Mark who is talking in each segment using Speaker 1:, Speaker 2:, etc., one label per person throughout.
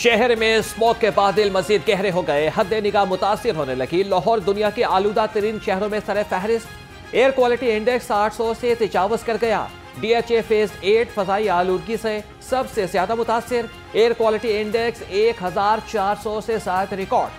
Speaker 1: शहर में स्मोक के बादल मजीद गहरे हो गए। हद निगाह मुतासिर होने लगी। लाहौर दुनिया के आलूदा तरीन शहरों में सरे फहरिस्त। एयर क्वालिटी इंडेक्स 800 से तजावज कर गया। DHA फेज 8 फजाई आलूदगी से सबसे ज्यादा मुतासिर। एयर क्वालिटी इंडेक्स 1400 से ज्यादा रिकॉर्ड।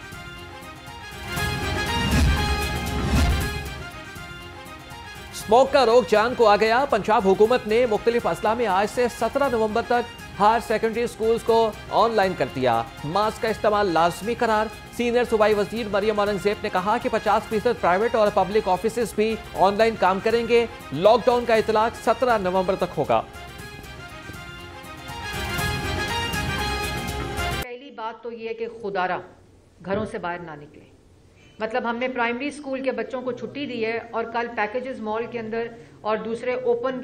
Speaker 1: स्मोक का रोक जान को आ गया। पंजाब हुकूमत ने मुख्तलिफ अजला में आज से 17 नवंबर तक हायर सेकेंडरी स्कूल्स को ऑनलाइन कर दिया। मास्क का इस्तेमाल लाजमी करार। सीनियर सूबाई वजीर मरियम औरंगजेब ने कहा कि 50% प्राइवेट और पब्लिक ऑफिस भी ऑनलाइन काम करेंगे। लॉकडाउन का इतलाक 17 नवंबर तक होगा।
Speaker 2: पहली बात तो ये है कि खुदारा घरों से बाहर ना निकले। मतलब हमने प्राइमरी स्कूल के बच्चों को छुट्टी दी है और कल पैकेजेस मॉल के अंदर और दूसरे ओपन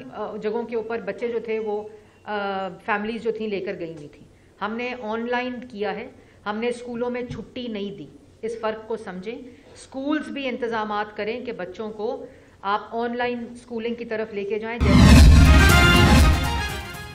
Speaker 2: जगहों के ऊपर बच्चे जो थे वो फैमिलीज जो थी लेकर गई हुई थी। हमने ऑनलाइन किया है। हमने स्कूलों में छुट्टी नहीं दी। इस फर्क को समझें। स्कूल्स भी इंतजामात करें कि बच्चों को आप ऑनलाइन स्कूलिंग की तरफ लेके जाएं।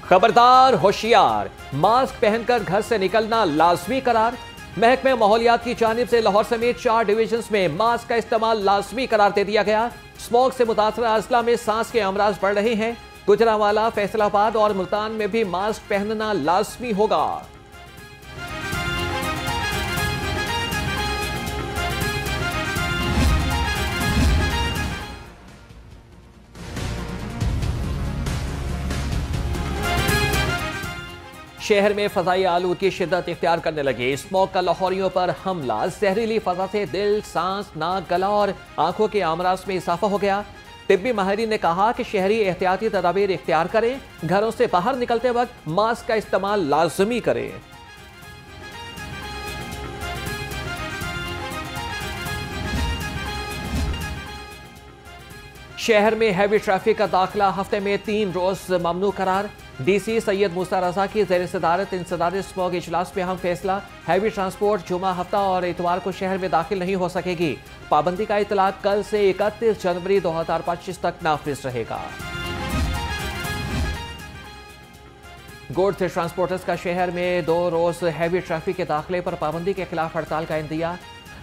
Speaker 1: खबरदार होशियार, मास्क पहनकर घर से निकलना लाजमी करार। महकमे माहौलियात की जानिब से लाहौर समेत 4 डिवीजन्स में मास्क का इस्तेमाल लाजमी करार दे दिया गया। स्मोक से मुतासरा अजला में सांस के अमराज बढ़ रहे हैं। गुजरांवाला, फैसलाबाद और मुल्तान में भी मास्क पहनना लाजमी होगा। शहर में फजाई आलूद की शिद्दत इख्तियार करने लगी। स्मोक का लाहौरियों पर हमला। जहरीली फजा से दिल, सांस, नाक, गला और आंखों के अमराज में इजाफा हो गया। तिब्बी माहिरीन ने कहा कि शहरी एहतियाती तदाबीर इख्तियार करें। घरों से बाहर निकलते वक्त मास्क का इस्तेमाल लाजमी करें। शहर में हैवी ट्रैफिक का दाखिला हफ्ते में 3 रोज ममनू करार। DC सैयद मूसा रजा की ज़ेर सदारत इंसदाद स्मोक इजलास में अहम फैसला। हैवी ट्रांसपोर्ट जुमा, हफ्ता और इतवार को शहर में दाखिल नहीं हो सकेगी। पाबंदी का इतलाक कल से 31 जनवरी 2025 तक नाफिज रहेगा। गुड्स ट्रांसपोर्टर्स का शहर में 2 रोज हैवी ट्रैफिक के दाखिले पर पाबंदी के खिलाफ हड़ताल का इंदिया।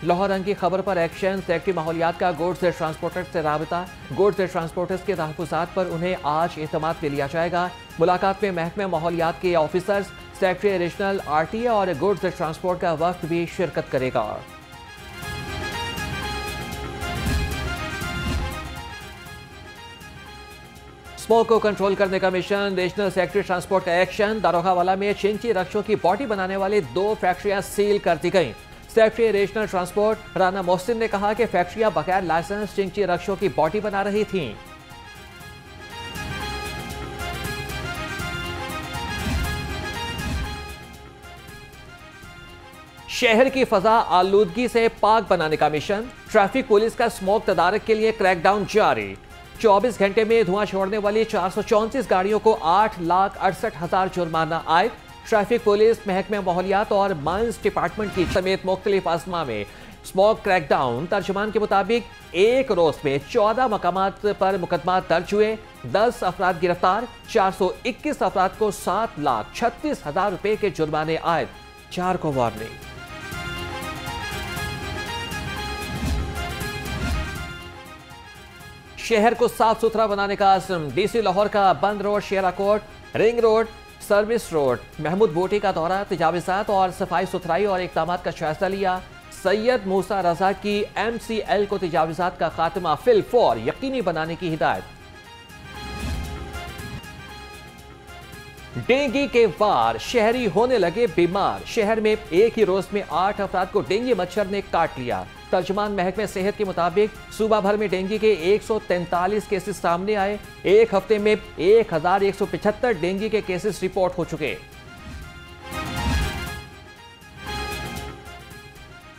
Speaker 1: लाहौर रंग की खबर पर एक्शन। सेक्रेटरी माहौलियात का गुड्स ट्रांसपोर्टर्स से राबता। गुड्स ट्रांसपोर्टर्स के तहफ़्फ़ुज़ात पर उन्हें आज एतमाद में लिया जाएगा। मुलाकात में महकमे माहौलियात के ऑफिसर्स, सेक्रेटरी रीजनल, RTA और गुड्स ट्रांसपोर्ट का वक्त भी शिरकत करेगा। स्मोक को कंट्रोल करने का मिशन। रीजनल सेक्रेटरी ट्रांसपोर्ट का एक्शन। दारोगावाला में चिंची रक्षों की बॉडी बनाने वाली 2 फैक्ट्रियां सील कर दी गई। Secretary regional transport Rana Mohsin ने कहा कि फैक्ट्रियां बगैर लाइसेंस चिंची रक्षों की बॉडी बना रही थीं। शहर की फजा आलूदगी से पाक बनाने का मिशन। ट्रैफिक पुलिस का स्मोक तदारक के लिए क्रैकडाउन जारी। 24 घंटे में धुआं छोड़ने वाली 434 गाड़ियों को 8,68,000 जुर्माना आयद। ट्रैफिक पुलिस, महकमे माहौलियात और माइंस डिपार्टमेंट की समेत मुख्तलिफ अजमा में स्मोक क्रैकडाउन। तर्जुमान के मुताबिक एक रोज में 14 मकामात पर मुकदमा दर्ज हुए। 10 अफराद गिरफ्तार। 421 अफराद को 7,36,000 रुपए के जुर्माने आयद। 4 को वार्निंग। शहर को साफ सुथरा बनाने का आज़म। DC लाहौर का बंद road, Shera Kot, ring road, service road, Mahmood Booti का दौरा, तजावीज़ात और सफाई सुथराई और इक़दामात का जायजा लिया। सैयद मूसा रजा की MCL को तजावीज़ात का खात्मा फिल फौर यकीनी बनाने की हिदायत। डेंगू के वार, शहरी होने लगे बीमार। शहर में एक ही रोज में 8 अफराद को डेंगू मच्छर ने काट लिया। तर्जुमान महकमे सेहत के मुताबिक सूबा भर में डेंगू के 143 केसेस सामने आए। एक हफ्ते में 1175 डेंगू के केसेस रिपोर्ट हो चुके।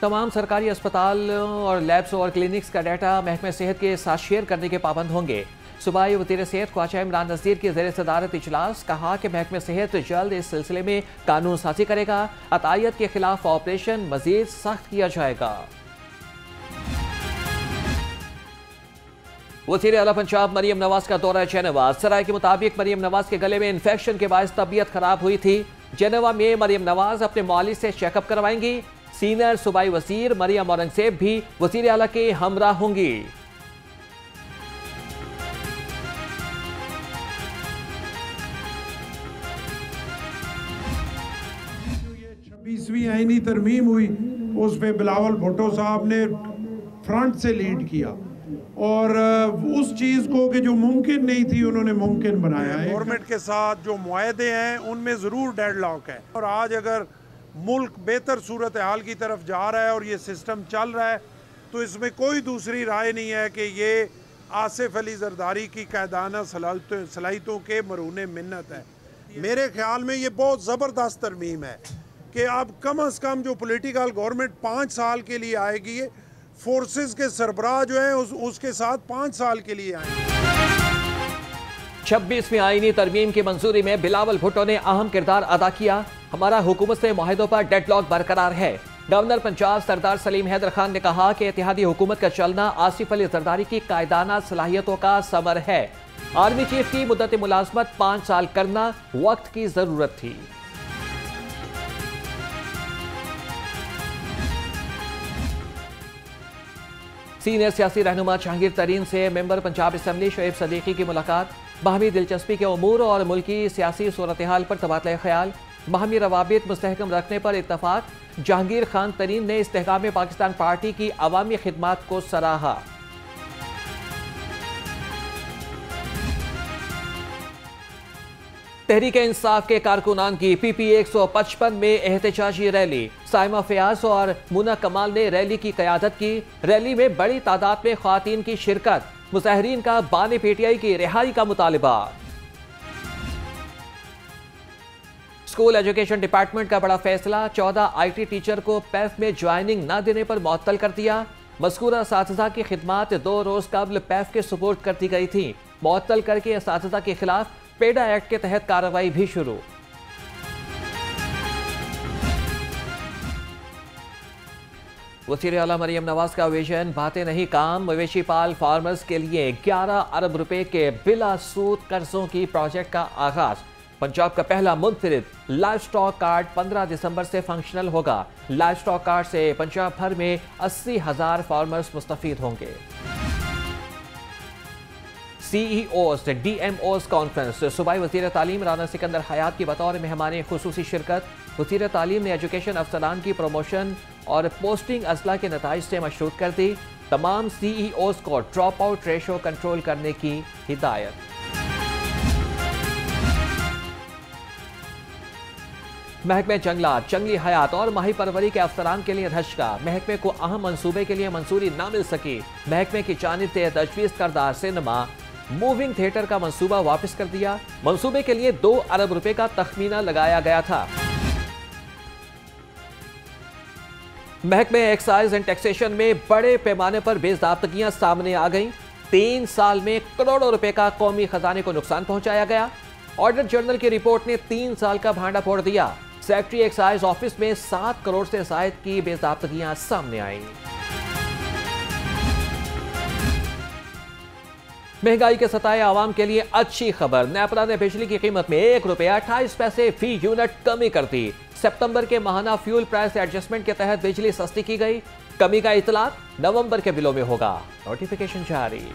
Speaker 1: तमाम सरकारी अस्पताल और लैब्स और क्लिनिक्स का डाटा महकमे सेहत के साथ शेयर करने के पाबंद होंगे। सूबाई वज़ीर सेहत ख्वाजा इमरान नज़ीर की ज़ेर सदारत इजलास। कहा कि महकमे सेहत जल्द इस सिलसिले में कानून साजी करेगा। अतायत के खिलाफ ऑपरेशन मजीद सख्त किया जाएगा। वज़ीर आला पंजाब मरियम नवाज का दौरा जेनेवा। सराय के मुताबिक मरियम नवाज के गले में इंफेक्शन के बायस तबीयत खराब हुई थी। जेनेवा में मरियम नवाज अपने मौलिद से चेकअप करवाएंगी। सीनियर सूबाई वजीर मरियम औरंगजेब भी वजीर आला के हमरा होंगी।
Speaker 3: 26वीं आईनी तरमीम हुई, उस पे बिलावल भुट्टो साहब ने फ्रंट से लीड किया और उस चीज़ को कि जो मुमकिन नहीं थी उन्होंने मुमकिन बनाया है। गवर्नमेंट के साथ जो मुआहदे हैं उनमें ज़रूर डेडलॉक है और आज अगर मुल्क बेहतर सूरत हाल की तरफ जा रहा है और ये सिस्टम चल रहा है तो इसमें कोई दूसरी राय नहीं है कि ये आसिफ अली जरदारी की कायदाना सलाहियतों के मरूने मिन्नत है। मेरे ख्याल में ये बहुत ज़बरदस्त तरमीम है कि अब कम से कम जो पॉलिटिकल गवर्नमेंट 5 साल के लिए आएगी, फोर्सेस के सरबराह जो है उसके साथ 5 साल के लिए आएंगे।
Speaker 1: 26वीं आईनी तरमीम की मंजूरी में बिलावल भुट्टो ने अहम किरदार अदा किया। हमारा हुकूमत से मुआहदों पर डेडलॉक बरकरार है। गवर्नर पंजाब सरदार सलीम हैदर खान ने कहा कि इत्तेहादी हुकूमत का चलना आसिफ अली जरदारी की कायदाना सलाहियतों का समर है। आर्मी चीफ की मुद्दत मुलाजमत 5 साल करना वक्त की जरूरत थी। सीनियर सियासी रहनुमा जहांगीर तरीन से मेंबर पंजाब असम्बली शोएब सदीकी की मुलाकात। बाहमी दिलचस्पी के उमूर और मुल्की सियासी सूरत हाल पर तबादला ख्याल। बाहमी रवाबित मुस्तहकम रखने पर इत्तफाक। जहांगीर खान तरीन ने इस्तेहकाम पाकिस्तान पार्टी की अवामी खिदमात को सराहा। तहरीक इंसाफ के कारकुनान की PP 155 में एहतजाजी रैली। साइमा फयाज और मुना कमाल ने रैली की क़यादत की। रैली में बड़ी तादाद में ख्वातीन की शिरकत। मुजाहिरीन का बानी PTI की रिहाई का मुतालिबा। स्कूल एजुकेशन डिपार्टमेंट का बड़ा फैसला। 14 IT टीचर को PEF में ज्वाइनिंग न देने पर मुअत्तल कर दिया। मज़कूरा असातिज़ा की खिदमात 2 रोज कबल PEF के सुपुर्द कर दी गई थी। मुअत्तल करके असातिज़ा के खिलाफ पेडा एक्ट के तहत कार्रवाई भी शुरू। वज़ीर आला मरियम नवाज का विजन बातें नहीं काम। मवेशी पाल फार्मर्स के लिए 11 अरब रुपए के बिला सूद कर्जों की प्रोजेक्ट का आगाज। पंजाब का पहला मुनफरिद लाइव स्टॉक कार्ड 15 दिसंबर से फंक्शनल होगा। लाइव स्टॉक कार्ड से पंजाब भर में 80,000 फार्मर्स मुस्तफीद होंगे। CEOs DMOs conference. सूबाई वज़ीर तालीम राना सिकंदर हयात की बतौर मेहमान खुसूसी शिरकत। वज़ीर तालीम ने एजुकेशन अफसरान की प्रमोशन और पोस्टिंग असला के नताइज से मशरूत कर दी। तमाम CEOs को ड्रॉप आउट रेशो कंट्रोल करने की हिदायत। महकमे जंगलात, जंगली हयात और माही परवरी के अफसरान के लिए धचका। महकमे को अहम मंसूबे के लिए मंजूरी न मिल सकी। महकमे की जानिब से तजवीज़ करदा सिनेमा मूविंग थिएटर का मंसूबा वापस कर दिया। मंसूबे के लिए 2 अरब रुपए का तखमीना लगाया गया था। महकमे एक्साइज एंड टैक्सेशन में बड़े पैमाने पर बेज़ाब्तगियां सामने आ गईं। 3 साल में करोड़ों रुपए का कौमी खजाने को नुकसान पहुंचाया गया। ऑडिटर जनरल की रिपोर्ट ने 3 साल का भांडा फोड़ दिया। सेक्रेटरी एक्साइज ऑफिस में 7 करोड़ से जायद की बेज़ाब्तगियां सामने आई। महंगाई के सताए आवाम के लिए अच्छी खबर। नेपरा ने बिजली की कीमत में 1 रुपया 28 पैसे फी यूनिट कमी कर दी। सितंबर के माहाना फ्यूल प्राइस एडजस्टमेंट के तहत बिजली सस्ती की गई। कमी का इतलाक नवंबर के बिलों में होगा। नोटिफिकेशन जारी।